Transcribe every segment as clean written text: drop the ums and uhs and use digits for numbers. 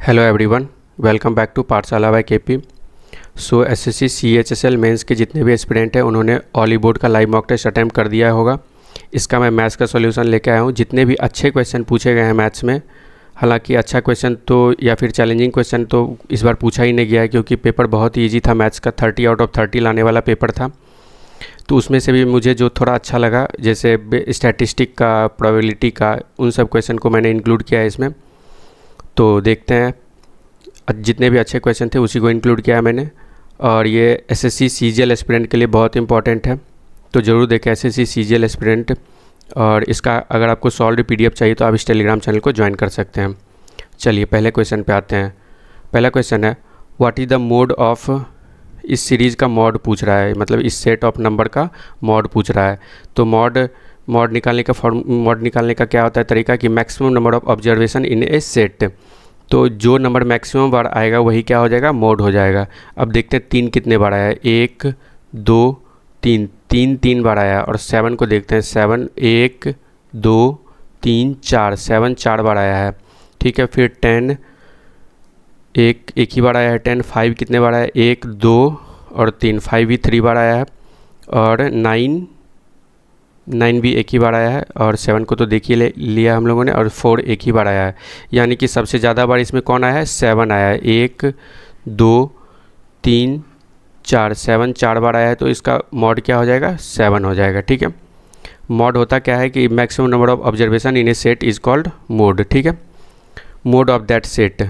Hello everyone, welcome back to Pathshala by KP. So SSC CHSL mains के जितने भी aspirant हैं उन्होंने ऑली बोर्ड का लाइव मॉक टेस्ट अटैम्प्ट कर दिया होगा। इसका मैं मैथ्स का सॉल्यूशन लेके आया हूँ। जितने भी अच्छे क्वेश्चन पूछे गए हैं मैथ्स में, हालांकि अच्छा क्वेश्चन तो या फिर चैलेंजिंग क्वेश्चन तो इस बार पूछा ही नहीं गया है, क्योंकि पेपर बहुत ही ईजी था। मैथ्स का 30 आउट ऑफ 30 लाने वाला पेपर था। तो उसमें से भी मुझे जो थोड़ा अच्छा लगा, जैसे स्टैटिस्टिक का, प्रोबेबिलिटी का, उन सब क्वेश्चन को मैंने इंक्लूड किया है इसमें। तो देखते हैं, जितने भी अच्छे क्वेश्चन थे उसी को इंक्लूड किया है मैंने। और ये एसएससी सीजीएल एस्पिरेंट के लिए बहुत इंपॉर्टेंट है, तो ज़रूर देखें एसएससी सीजीएल एस्पिरेंट। और इसका अगर आपको सॉल्व पीडीएफ चाहिए तो आप इस टेलीग्राम चैनल को ज्वाइन कर सकते हैं। चलिए पहले क्वेश्चन पे आते हैं। पहला क्वेश्चन है, what is the mode of, इस सीरीज़ का मॉड पूछ रहा है, मतलब इस सेट ऑफ नंबर का मॉड पूछ रहा है। तो मॉड निकालने का क्या होता है तरीका, कि maximum number of observation in a set. तो जो नंबर मैक्सिमम बार आएगा वही क्या हो जाएगा, मोड हो जाएगा। अब देखते हैं 3 कितने बार आया है, 1 2 3, 3 बार आया। और 7 को देखते हैं, 7 1 2 3 4, 7 4 बार आया है। ठीक है, फिर 10 एक ही बार आया है। 10 5 कितने बार आया है, 1 2 और 3, 5 भी 3 बार आया है। और 9 भी एक ही बार आया है। और 7 को तो देखिए लिया हम लोगों ने। और 4 एक ही बार आया है, यानी कि सबसे ज़्यादा बार इसमें कौन आया है, 7 आया है। 1 2 3 4, 7 4 बार आया है, तो इसका मॉड क्या हो जाएगा, 7 हो जाएगा। ठीक है, मॉड होता क्या है कि maximum number of observation in a set is called mode. ठीक है, मोड ऑफ दैट सेट।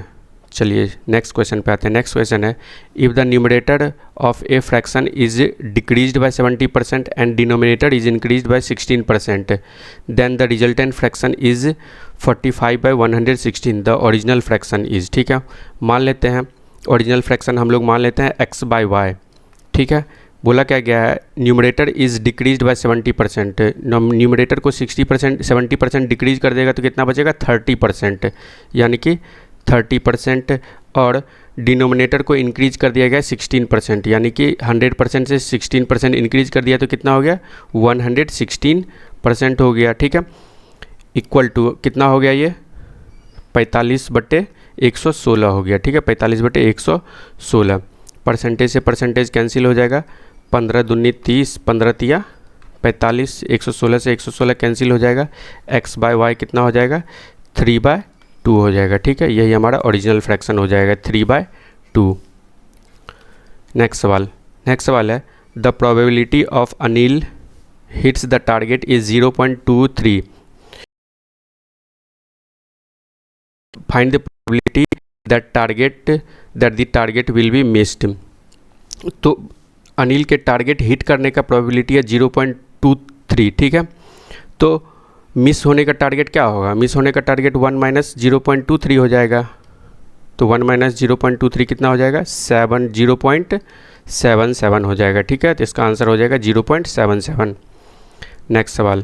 चलिए नेक्स्ट क्वेश्चन पे आते हैं। नेक्स्ट क्वेश्चन है, if the numerator of a fraction is decreased by 70% and denominator is increased by 16%, then the resultant fraction is 45/116, the original fraction is. ठीक है, मान लेते हैं ओरिजिनल फ्रैक्शन हम लोग मान लेते हैं x/y। ठीक है, बोला क्या गया है, numerator is decreased by 70%। Numerator को 70% डिक्रीज कर देगा तो कितना बचेगा, 30%, यानी कि 30%। और डिनोमिनेटर को इंक्रीज कर दिया गया 16%, यानी कि 100% से 16% इंक्रीज कर दिया तो कितना हो गया, 116% हो गया। ठीक है, इक्वल टू कितना हो गया, ये 45/116 हो गया। ठीक है, 45/116। परसेंटेज से परसेंटेज कैंसिल हो जाएगा, 15 दूनी 30, 15 तिया 45, 116 से 116 कैंसिल हो जाएगा। x/y कितना हो जाएगा, 3/2 हो जाएगा। ठीक है, यही हमारा ओरिजिनल फ्रैक्शन हो जाएगा, 3/2। नेक्स्ट सवाल है, the probability of Anil hits the target is 0.23, find the probability that the target will be missed. तो अनिल के टारगेट हिट करने का प्रोबेबिलिटी है 0.23। ठीक है, तो मिस होने का टारगेट क्या होगा, मिस होने का टारगेट 1 - 0.23 हो जाएगा। तो 1 - 0.23 कितना हो जाएगा, 0.77 हो जाएगा। ठीक है, तो इसका आंसर हो जाएगा 0.77। नेक्स्ट सवाल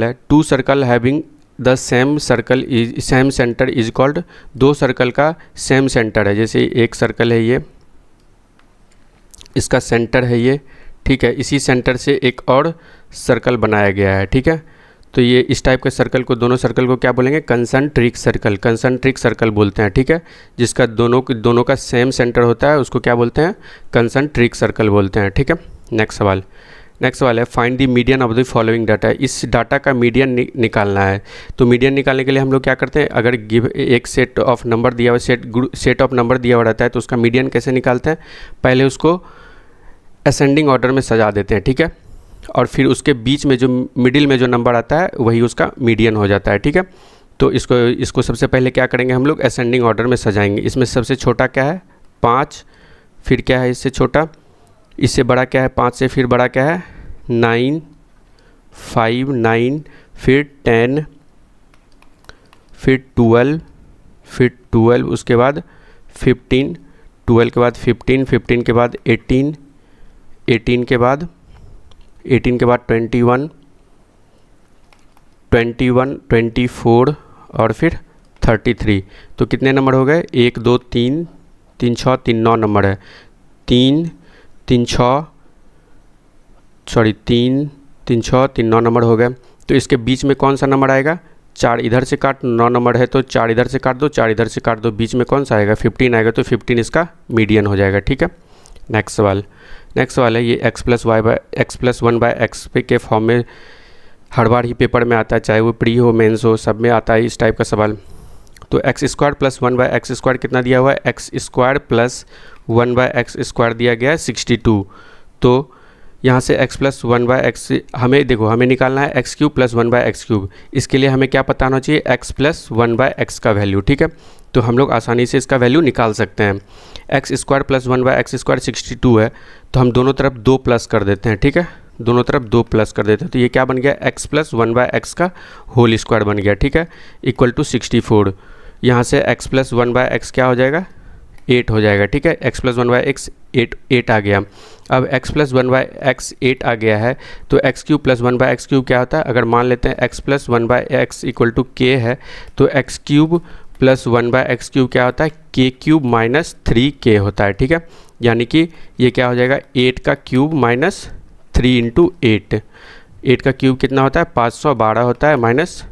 है, 2 circle having the same centre is called. 2 circle का सेम सेंटर है, जैसे एक सर्कल है, ये इसका सेंटर है ये। ठीक है, इसी सेंटर से एक और सर्कल बनाया गया है। ठीक है, तो ये इस टाइप के सर्कल को, दोनों सर्कल को क्या बोलेंगे, कंसंट्रिक सर्कल बोलते हैं। ठीक है, जिसका दोनों का सेम सेंटर होता है उसको क्या बोलते हैं, कंसंट्रिक सर्कल बोलते हैं। ठीक है, नेक्स्ट सवाल है, find the median of the following data. इस डाटा का मीडियन निकालना है। तो मीडियन निकालने के लिए हम लोग क्या करते हैं, अगर एक सेट ऑफ नंबर दिया हुआ, सेट ऑफ नंबर दिया हुआ रहता है तो उसका मीडियन कैसे निकालते हैं, पहले उसको असेंडिंग ऑर्डर में सजा देते हैं। ठीक है, और फिर उसके बीच में जो मिडिल में जो नंबर आता है वही उसका मीडियन हो जाता है। ठीक है, तो इसको सबसे पहले क्या करेंगे, हम लोग असेंडिंग ऑर्डर में सजाएंगे। इसमें सबसे छोटा क्या है, 5, फिर क्या है इससे छोटा, इससे बड़ा क्या है, 5 से फिर बड़ा क्या है, 9 5 9, फिर 10, फिर 12, उसके बाद 15, 12 के बाद 15, 15 के बाद 18, 18 के बाद 21, 24 और फिर 33। तो कितने नंबर हो गए, 1 2 3 3 6 3 9 नंबर है। 3 3 6 3 3 6 3 9 नंबर हो गए। तो इसके बीच में कौन सा नंबर आएगा, 4 इधर से काट, 9 नंबर है तो 4 इधर से काट दो, 4 इधर से काट दो, बीच में कौन सा आएगा 15 आएगा, तो 15 इसका मीडियन हो जाएगा। ठीक है, नेक्स्ट सवाल है ये x plus one by x पे के फॉर्म में हर बार ही पेपर में आता है, चाहे वो प्री हो मेंस हो, सब में आता है इस टाइप का सवाल। तो X square plus 1 by x square कितना दिया हुआ है, X square plus 1 by x square दिया गया है 62। तो यहाँ से x प्लस 1 बाय एक्स हमें देखो हमें निकालना है x cube plus 1 by x cube. इसके लिए हमें क्या पता होना चाहिए, x प्लस 1 बाय एक्स का वैल्यू। ठीक है, तो हम लोग आसानी से इसका वैल्यू निकाल सकते हैं। X square plus 1 by x square 62 है, तो हम दोनों तरफ 2 प्लस कर देते हैं। ठीक है, दोनों तरफ 2 प्लस कर देते हैं, तो ये क्या बन गया, x प्लस 1 बाय एक्स का होल स्क्वायर बन गया। ठीक है, इक्वल टू 64। यहाँ से x प्लस 1 बाय एक्स क्या हो जाएगा, 8 हो जाएगा। ठीक है, x प्लस 1 बाय एक्स 8 आ गया। अब x प्लस 1 बाय एक्स 8 आ गया है, तो x cube plus 1 by x cube क्या होता है, अगर मान लेते हैं x plus 1 by x equal to k है, तो x cube plus 1 by x cube क्या होता है, k क्यूब माइनस 3k होता है। ठीक है, यानी कि ये क्या हो जाएगा, 8 का क्यूब माइनस 3 इंटू 8। 8 का क्यूब कितना होता है, 512 होता है, माइनस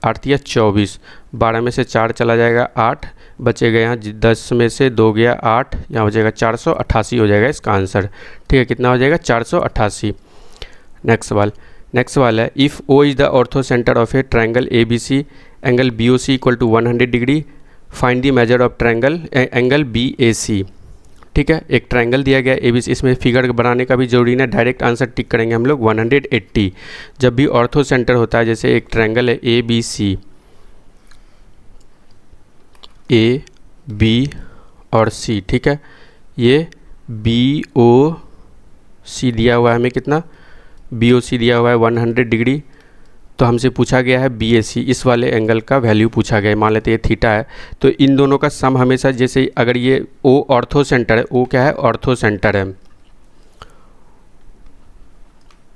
8 या 24, 12 में से 4 चला जाएगा 8, बचेगा यहाँ 10 में से 2 गया 8, यहाँ हो जाएगा 488 हो जाएगा इसका आंसर। ठीक है, कितना हो जाएगा, 488। नेक्स्ट सवाल है, if O is the orthocentre of a triangle A B C, angle B O C equal to 100 डिग्री, find the measure of triangle angle B A C. ठीक है, एक ट्रायंगल दिया गया ए बी सी, इसमें फिगर बनाने का भी जरूरी नहीं, डायरेक्ट आंसर टिक करेंगे हम लोग 180। जब भी ऑर्थो सेंटर होता है, जैसे एक ट्रायंगल है ए बी सी, ए बी और सी। ठीक है, ये बी ओ सी दिया हुआ है हमें, कितना बी ओ सी दिया हुआ है 100 डिग्री। तो हमसे पूछा गया है बी ए सी, इस वाले एंगल का वैल्यू पूछा गया है, मान लेते हैं ये थीटा है, तो इन दोनों का सम हमेशा, जैसे अगर ये ओ ऑर्थो सेंटर है, ओ क्या है, ऑर्थो सेंटर है,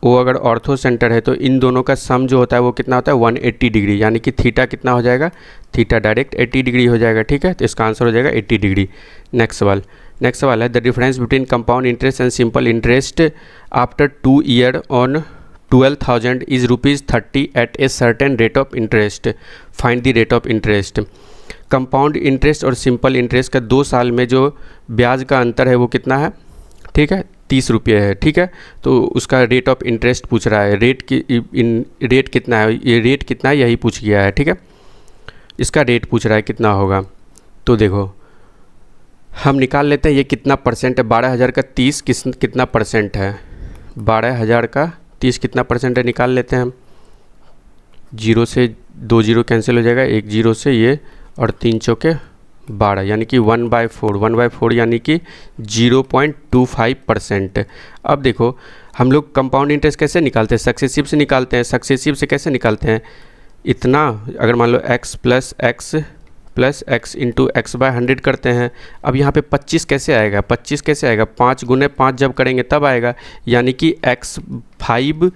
ओ अगर ऑर्थो सेंटर है, तो इन दोनों का सम जो होता है वो कितना होता है, 180 डिग्री, यानी कि थीटा कितना हो जाएगा, थीटा डायरेक्ट 80 डिग्री हो जाएगा। ठीक है, तो इसका आंसर हो जाएगा 80 डिग्री। नेक्स्ट सवाल है, the difference between compound interest and simple interest after 2 year on 12,000 is ₹30 at a certain rate of interest, find the rate of interest. Compound interest और सिंपल इंटरेस्ट का 2 साल में जो ब्याज का अंतर है वो कितना है, ठीक है, 30 रुपये है। ठीक है, तो उसका रेट ऑफ इंटरेस्ट पूछ रहा है, रेट कितना है, ये रेट कितना है यही पूछ गया है। ठीक है, इसका रेट पूछ रहा है कितना होगा। तो देखो हम निकाल लेते हैं ये कितना परसेंट है, 12,000 का 30 कितना परसेंट है, 12,000 का 30 कितना परसेंट है, निकाल लेते हैं हम। 0 से 2 0 कैंसिल हो जाएगा, 1 0 से ये, और 3 चौके 12, यानी कि 1/4 यानी कि 0.25%। अब देखो हम लोग कंपाउंड इंटरेस्ट कैसे निकालते हैं, सक्सेसिव से निकालते हैं। सक्सेसिव से कैसे निकालते हैं, इतना अगर मान लो x plus x into x by 100 करते हैं। अब यहाँ पे 25 कैसे आएगा, 5 गुने 5 जब करेंगे तब आएगा, यानी कि x 5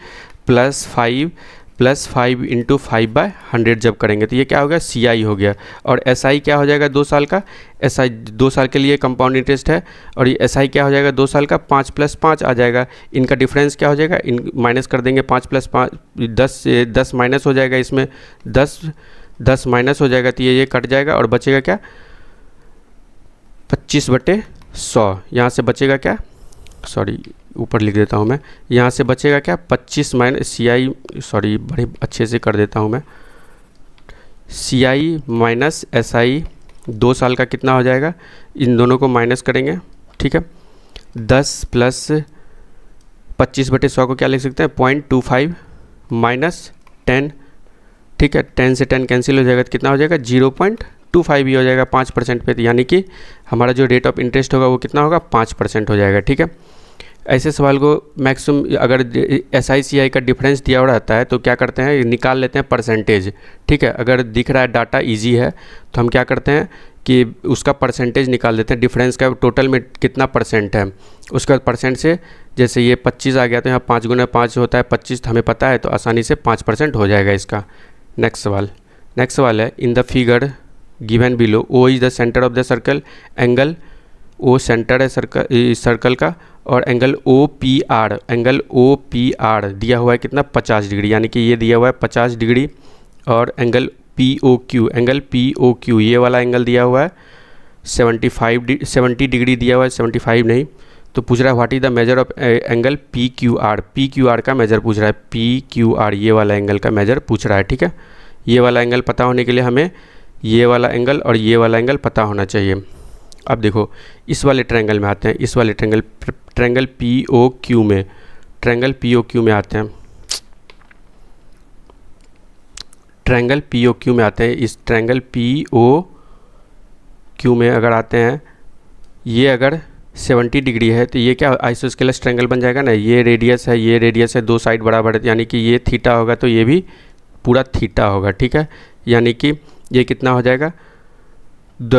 प्लस 5 इंटू 5/100 जब करेंगे तो ये क्या हो गया, CI हो गया। और SI क्या हो जाएगा, 2 साल का, SI 2 साल के लिए कंपाउंड इंटरेस्ट है, और ये SI क्या हो जाएगा, 2 साल का, 5 + 5 आ जाएगा। इनका डिफरेंस क्या हो जाएगा, इन माइनस कर देंगे, 5 + 5 10 माइनस हो जाएगा, इसमें 10 माइनस हो जाएगा, तो ये कट जाएगा और बचेगा क्या, 25/100। यहाँ से बचेगा क्या, सॉरी ऊपर लिख देता हूँ मैं, यहाँ से बचेगा क्या, 25 माइनस CI, सॉरी बड़े अच्छे से कर देता हूँ मैं, CI माइनस SI 2 साल का कितना हो जाएगा, इन दोनों को माइनस करेंगे। ठीक है, 10 प्लस 25/100 को क्या लिख सकते हैं, 0.25 माइनस 10। ठीक है, 10 से 10 कैंसिल हो जाएगा, तो कितना हो जाएगा, 0.25 ही हो जाएगा 5% पे, यानी कि हमारा जो रेट ऑफ इंटरेस्ट होगा वो कितना होगा, 5% हो जाएगा। ठीक है, ऐसे सवाल को मैक्सिमम अगर SI CI का डिफरेंस दिया हुआ रहता है तो क्या करते हैं, निकाल लेते हैं परसेंटेज। ठीक है, अगर दिख रहा है डाटा इजी है तो हम क्या करते हैं कि उसका परसेंटेज निकाल देते हैं, डिफरेंस का टोटल में कितना परसेंट है, उसका परसेंट से, जैसे ये 25 आ गया तो यहाँ 5 गुना 5 होता है 25, हमें पता है, तो आसानी से 5% हो जाएगा इसका। नेक्स्ट सवाल है, in the figure given below O is the centre of the circle, angle O centre है सर्कल का, और एंगल OPR दिया हुआ है कितना, 50 डिग्री, यानी कि ये दिया हुआ है 50 डिग्री, और एंगल पी ओ क्यू ये वाला एंगल दिया हुआ है 70 डिग्री दिया हुआ है, 75 नहीं। तो पूछ रहा है what is the measure of angle P Q R का मेजर पूछ रहा है, पी क्यू आर ये वाला एंगल का मेजर पूछ रहा है, ठीक है। ये वाला एंगल पता होने के लिए हमें ये वाला एंगल और ये वाला एंगल पता होना चाहिए। अब देखो इस वाले ट्रायंगल में आते हैं, इस वाले ट्रायंगल पी ओ क्यू में, ट्रायंगल पी ओ क्यू में आते हैं, ट्रायंगल पी ओ क्यू में आते हैं। इस ट्रायंगल पी ओ क्यू में अगर आते हैं, ये अगर 70 डिग्री है तो ये क्या आइसोस्केलस ट्रायंगल बन जाएगा ना। ये रेडियस है, ये रेडियस है, दो साइड बराबर है, यानी कि ये थीटा होगा तो ये भी पूरा थीटा होगा, ठीक है। यानी कि ये कितना हो जाएगा, द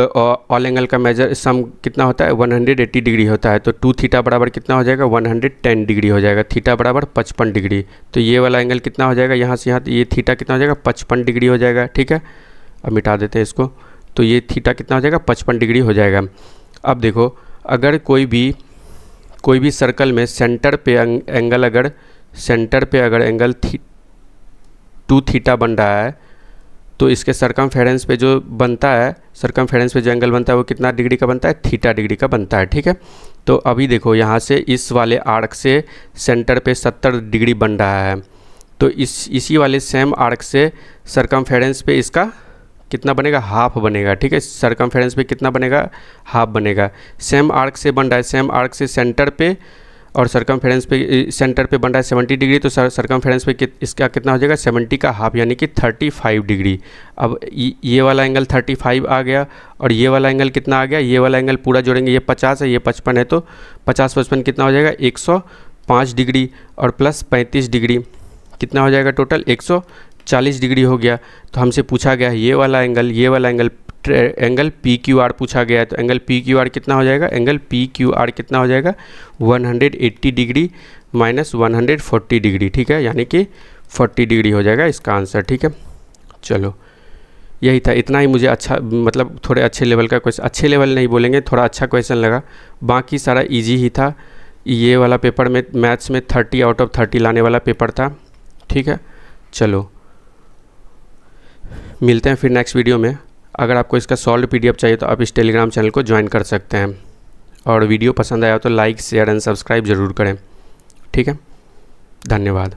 ऑल एंगल का मेजर सम कितना होता है 180 डिग्री होता है। तो 2 थीटा बराबर कितना हो जाएगा 110 डिग्री हो जाएगा, थीटा बराबर 55 डिग्री। तो ये वाला एंगल कितना हो जाएगा, यहाँ से यहाँ ये थीटा कितना हो जाएगा 55 डिग्री हो जाएगा, ठीक है। अब मिटा देते हैं इसको। तो ये थीटा कितना हो जाएगा 55 डिग्री हो जाएगा। अब देखो अगर कोई भी सर्कल में सेंटर पे एंगल, अगर सेंटर पे अगर एंगल 2 थीटा बन रहा है तो इसके सरकमफेरेंस पे जो बनता है, सरकमफेरेंस पे जो एंगल बनता है वो कितना डिग्री का बनता है, थीटा डिग्री का बनता है, ठीक है। तो अभी देखो यहाँ से इस वाले आर्क से सेंटर पे 70 डिग्री बन रहा है, तो इसी वाले सेम आर्क से सरकमफेरेंस पे इसका कितना बनेगा, हाफ बनेगा, ठीक है। सरकमफेरेंस पे कितना बनेगा, हाफ बनेगा। सेम आर्क से बन रहा है, सेम आर्क से सेंटर पे और सरकमफेरेंस पे, सेंटर पे बन रहा है 70 डिग्री, तो सरकमफेरेंस पे इसका कितना हो जाएगा 70 का हाफ, यानी कि 35 डिग्री। अब ये वाला एंगल 35 आ गया और ये वाला एंगल कितना आ गया, ये वाला एंगल पूरा जोड़ेंगे, ये 50 है, ये 55 है, तो 50-55 कितना हो जाएगा 105 डिग्री और प्लस 35 डिग्री कितना हो जाएगा टोटल 140 डिग्री हो गया। तो हमसे पूछा गया ये वाला angle angle P Q R पूछा गया है, तो एंगल पी क्यू आर कितना हो जाएगा, एंगल पी क्यू आर कितना हो जाएगा 180 डिग्री माइनस 140 डिग्री, ठीक है, यानी कि 40 डिग्री हो जाएगा इसका आंसर, ठीक है। चलो यही था, इतना ही मुझे अच्छा, मतलब थोड़े अच्छे लेवल का क्वेश्चन, अच्छे लेवल नहीं बोलेंगे, थोड़ा अच्छा क्वेश्चन लगा, बाकी सारा इजी ही था। ये वाला पेपर में मैथ्स में 30 आउट ऑफ 30 लाने वाला पेपर था, ठीक है। चलो मिलते हैं फिर नेक्स्ट वीडियो में। अगर आपको इसका सॉल्व पीडीएफ चाहिए तो आप इस टेलीग्राम चैनल को ज्वाइन कर सकते हैं, और वीडियो पसंद आया तो लाइक शेयर एंड सब्सक्राइब ज़रूर करें, ठीक है। धन्यवाद।